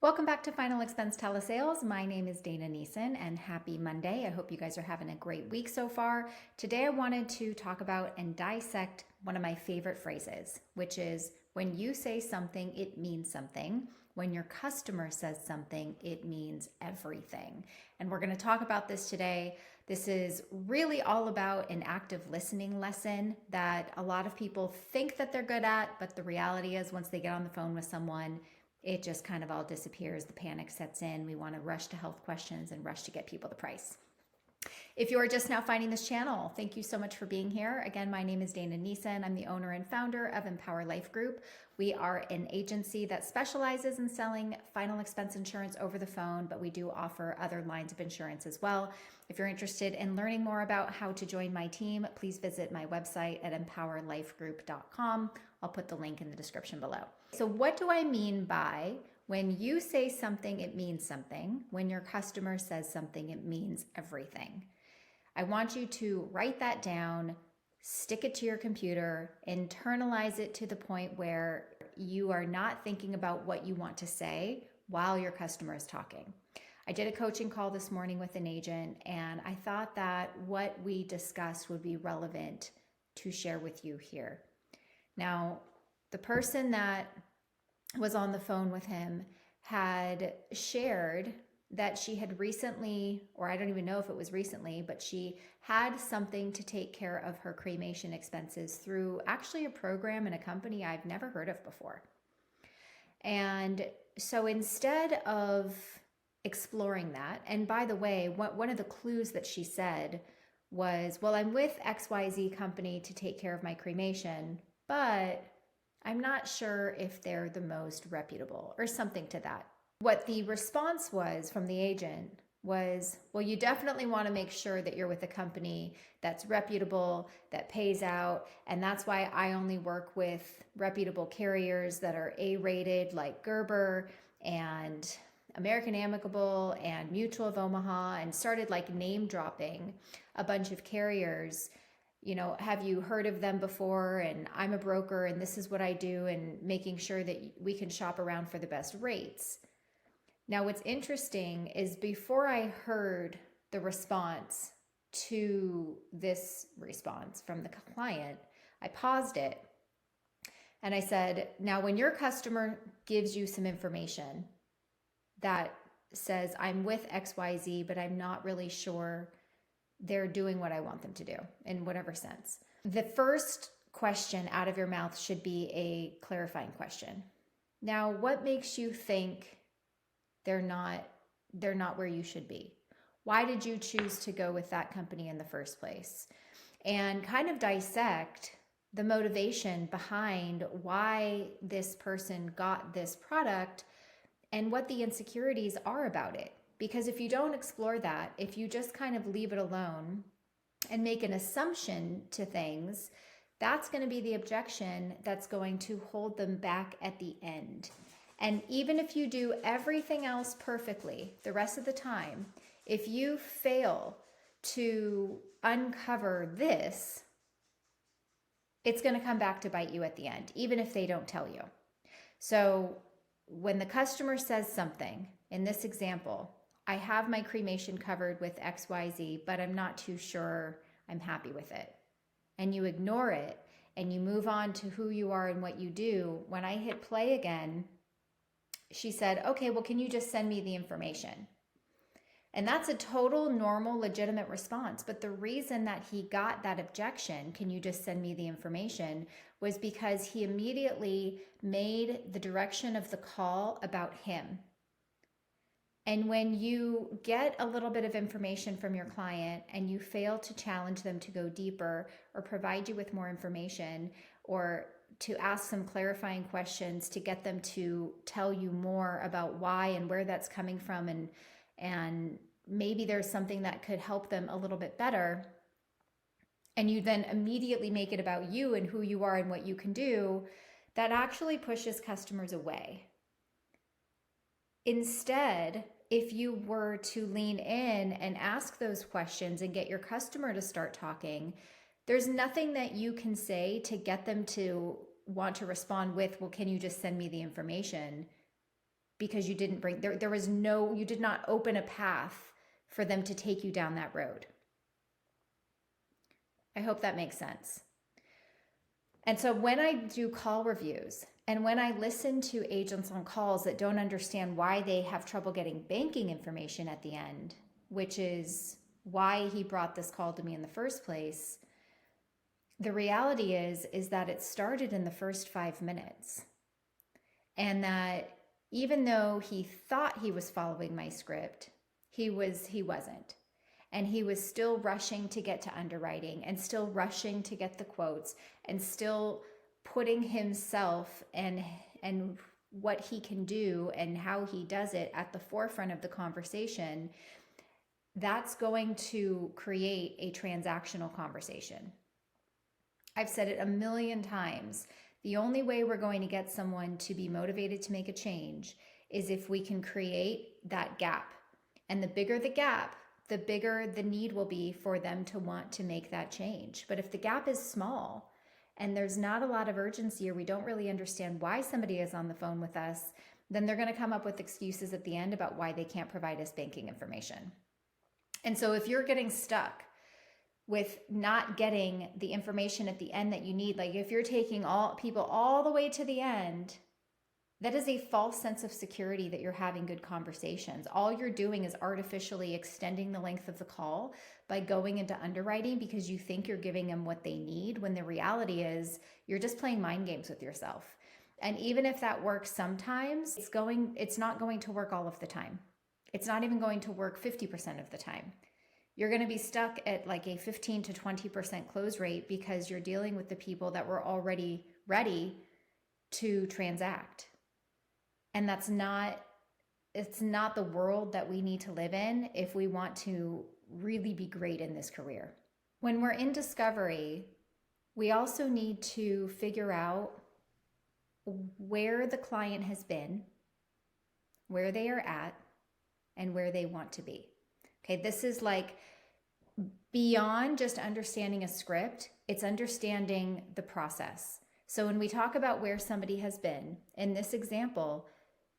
Welcome back to Final Expense Telesales. My name is Dana Neeson and happy Monday. I hope you guys are having a great week so far. Today I wanted to talk about and dissect one of my favorite phrases, which is when you say something, it means something. When your customer says something, it means everything. And we're going to talk about this today. This is really all about an active listening lesson that a lot of people think that they're good at, but the reality is once they get on the phone with someone, it just kind of all disappears. The panic sets in. We want to rush to health questions and rush to get people the price. If you are just now finding this channel, thank you so much for being here. Again, my name is Dana Neeson. I'm the owner and founder of Empower Life Group. We are an agency that specializes in selling final expense insurance over the phone, but we do offer other lines of insurance as well. If you're interested in learning more about how to join my team, please visit my website at empowerlifegroup.com. I'll put the link in the description below. So what do I mean by when you say something, it means something. When your customer says something, it means everything. I want you to write that down, stick it to your computer, internalize it to the point where you are not thinking about what you want to say while your customer is talking. I did a coaching call this morning with an agent, and I thought that what we discussed would be relevant to share with you here. Now, the person that was on the phone with him had shared that she had recently, or I don't even know if it was recently, but she had something to take care of her cremation expenses through actually a program and a company I've never heard of before. And so instead of exploring that, and by the way, one of the clues that she said was, well, I'm with XYZ company to take care of my cremation, but I'm not sure if they're the most reputable or something to that. What the response was from the agent was, well, you definitely want to make sure that you're with a company that's reputable, that pays out, and that's why I only work with reputable carriers that are A-rated like Gerber and American Amicable and Mutual of Omaha, and started like name dropping a bunch of carriers. You know, have you heard of them before? And I'm a broker and this is what I do, and making sure that we can shop around for the best rates. Now, what's interesting is before I heard the response to this response from the client, I paused it and I said, now when your customer gives you some information that says, I'm with XYZ, but I'm not really sure they're doing what I want them to do in whatever sense, the first question out of your mouth should be a clarifying question. Now, what makes you think they're not where you should be? Why did you choose to go with that company in the first place? And kind of dissect the motivation behind why this person got this product and what the insecurities are about it. Because if you don't explore that, if you just kind of leave it alone and make an assumption to things, that's going to be the objection that's going to hold them back at the end. And even if you do everything else perfectly the rest of the time, if you fail to uncover this, it's going to come back to bite you at the end, even if they don't tell you. So when the customer says something, in this example, I have my cremation covered with XYZ, but I'm not too sure I'm happy with it, and you ignore it and you move on to who you are and what you do, when I hit play again, she said, okay, well, can you just send me the information? And that's a total normal, legitimate response. But the reason that he got that objection, can you just send me the information, was because he immediately made the direction of the call about him. And when you get a little bit of information from your client and you fail to challenge them to go deeper or provide you with more information, or to ask some clarifying questions to get them to tell you more about why and where that's coming from, and maybe there's something that could help them a little bit better, and you then immediately make it about you and who you are and what you can do, that actually pushes customers away. Instead, if you were to lean in and ask those questions and get your customer to start talking, there's nothing that you can say to get them to want to respond with, well, can you just send me the information? because you didn't bring, there was no, you did not open a path for them to take you down that road. I hope that makes sense. And so when I do call reviews and when I listen to agents on calls that don't understand why they have trouble getting banking information at the end, which is why he brought this call to me in the first place, the reality is that it started in the first 5 minutes. And that even though he thought he was following my script, he wasn't. And he was still rushing to get to underwriting and still rushing to get the quotes and still putting himself and what he can do and how he does it at the forefront of the conversation. That's going to create a transactional conversation. I've said it a million times. The only way we're going to get someone to be motivated to make a change is if we can create that gap. And the bigger the gap, the bigger the need will be for them to want to make that change. But if the gap is small and there's not a lot of urgency, or we don't really understand why somebody is on the phone with us, then they're going to come up with excuses at the end about why they can't provide us banking information. And so if you're getting stuck with not getting the information at the end that you need, like if you're taking people all the way to the end, that is a false sense of security that you're having good conversations. All you're doing is artificially extending the length of the call by going into underwriting because you think you're giving them what they need, when the reality is you're just playing mind games with yourself. And even if that works sometimes, it's not going to work all of the time. It's not even going to work 50% of the time. You're going to be stuck at like a 15 to 20% close rate because you're dealing with the people that were already ready to transact. And it's not the world that we need to live in if we want to really be great in this career. When we're in discovery, we also need to figure out where the client has been, where they are at, and where they want to be. Okay, this is like beyond just understanding a script, it's understanding the process. So when we talk about where somebody has been, in this example,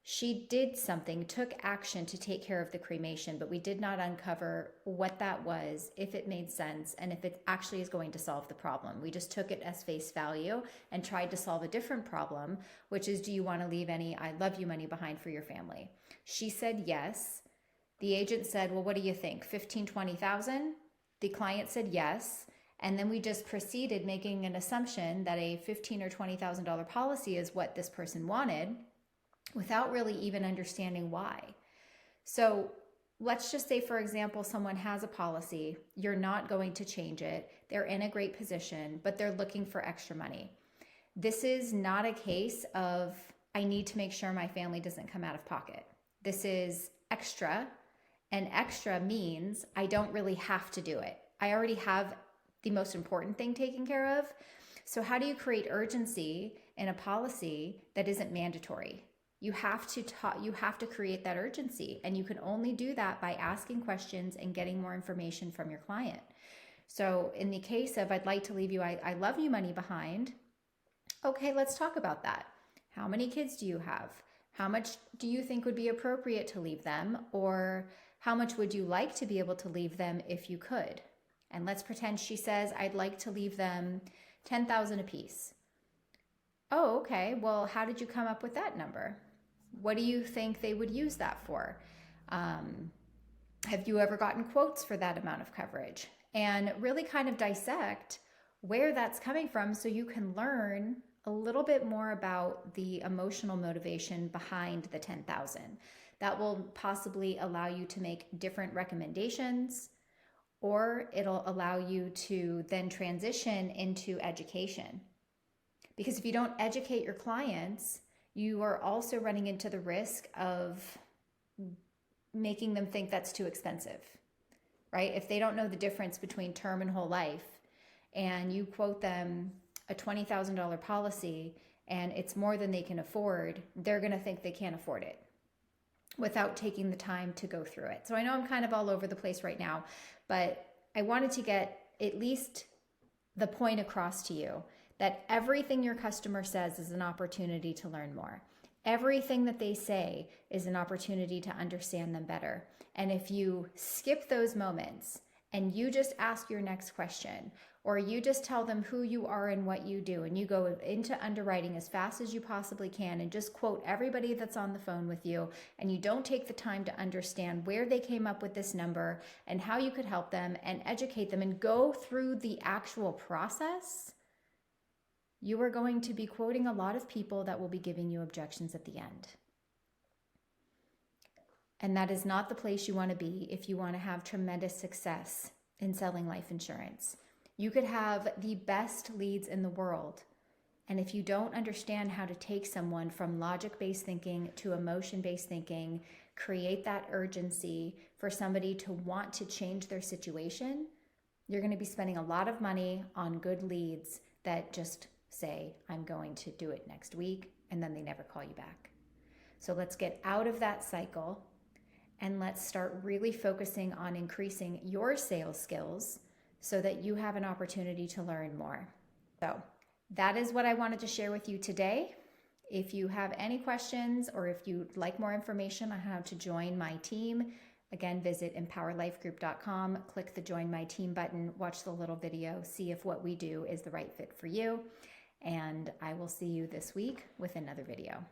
she did something, took action to take care of the cremation, but we did not uncover what that was, if it made sense, and if it actually is going to solve the problem. We just took it as face value and tried to solve a different problem, which is, do you want to leave any I love you money behind for your family? She said yes. The agent said, well, what do you think? 15, 20,000? The client said yes. And then we just proceeded making an assumption that a $15,000 or $20,000 policy is what this person wanted, without really even understanding why. So let's just say, for example, someone has a policy, you're not going to change it, they're in a great position, but they're looking for extra money. This is not a case of, I need to make sure my family doesn't come out of pocket. This is extra, and extra means I don't really have to do it. I already have the most important thing taken care of. So how do you create urgency in a policy that isn't mandatory? You have to create that urgency, and you can only do that by asking questions and getting more information from your client. So in the case of, I'd like to leave you I love you money behind. Okay, let's talk about that. How many kids do you have? How much do you think would be appropriate to leave them? Or how much would you like to be able to leave them if you could? And let's pretend she says, I'd like to leave them $10,000 apiece. Oh, okay. Well, how did you come up with that number? What do you think they would use that for? Have you ever gotten quotes for that amount of coverage? And really kind of dissect where that's coming from so you can learn a little bit more about the emotional motivation behind the 10,000. That will possibly allow you to make different recommendations, or it'll allow you to then transition into education. Because if you don't educate your clients, you are also running into the risk of making them think that's too expensive, right? If they don't know the difference between term and whole life, and you quote them a $20,000 policy and it's more than they can afford, they're going to think they can't afford it without taking the time to go through it. So I know I'm kind of all over the place right now, but I wanted to get at least the point across to you that everything your customer says is an opportunity to learn more. Everything that they say is an opportunity to understand them better. And if you skip those moments and you just ask your next question, or you just tell them who you are and what you do, and you go into underwriting as fast as you possibly can and just quote everybody that's on the phone with you, and you don't take the time to understand where they came up with this number and how you could help them and educate them and go through the actual process, you are going to be quoting a lot of people that will be giving you objections at the end. And that is not the place you want to be if you want to have tremendous success in selling life insurance. You could have the best leads in the world, and if you don't understand how to take someone from logic-based thinking to emotion-based thinking, create that urgency for somebody to want to change their situation, you're going to be spending a lot of money on good leads that just say, I'm going to do it next week, and then they never call you back. So let's get out of that cycle, and let's start really focusing on increasing your sales skills so that you have an opportunity to learn more. So that is what I wanted to share with you today. If you have any questions, or if you'd like more information on how to join my team, again, visit empowerlifegroup.com, click the Join My Team button, watch the little video, see if what we do is the right fit for you. And I will see you this week with another video.